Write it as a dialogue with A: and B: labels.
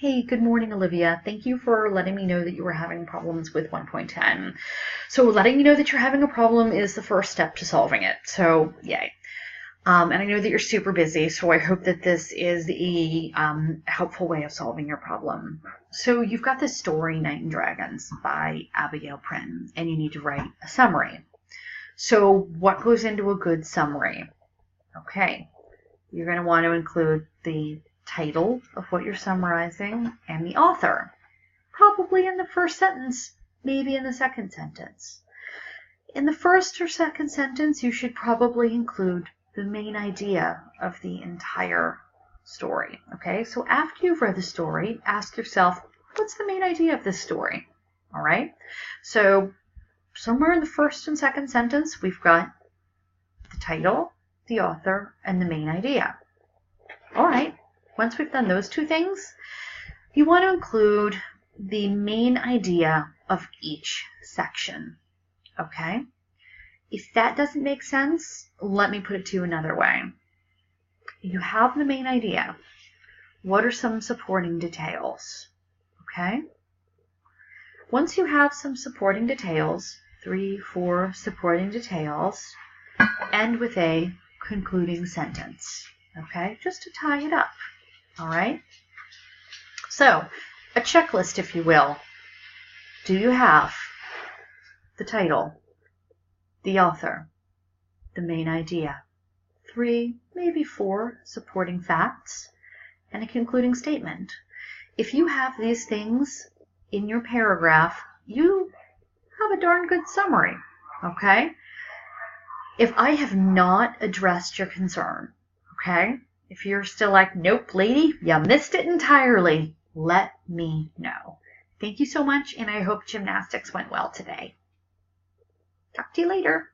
A: Hey, good morning, Olivia. Thank you for letting me know that you were having problems with 1.10. So letting me know that you're having a problem is the first step to solving it. So yay. And I know that you're super busy, so I hope that this is a helpful way of solving your problem. So you've got this story, Knight and Dragons, by Abigail Prin, and you need to write a summary. So what goes into a good summary? Okay, you're going to want to include the title of what you're summarizing and the author, probably in the first sentence, maybe in the second sentence. In the first or second sentence, you should probably include the main idea of the entire story. Okay, so after you've read the story, ask yourself, what's the main idea of this story? All right, so somewhere in the first and second sentence, we've got the title, the author, and the main idea. All right, once we've done those two things, you want to include the main idea of each section. Okay? If that doesn't make sense, let me put it to you another way. You have the main idea. What are some supporting details? Okay? Once you have some supporting details, 3, 4 supporting details, end with a concluding sentence. Okay? Just to tie it up. All right? So, a checklist, if you will. Do you have the title, the author, the main idea, 3, maybe 4 supporting facts, and a concluding statement? If you have these things in your paragraph, you have a darn good summary, okay? If I have not addressed your concern, okay, if you're still like, nope, lady, you missed it entirely, let me know. Thank you so much, and I hope gymnastics went well today. Talk to you later.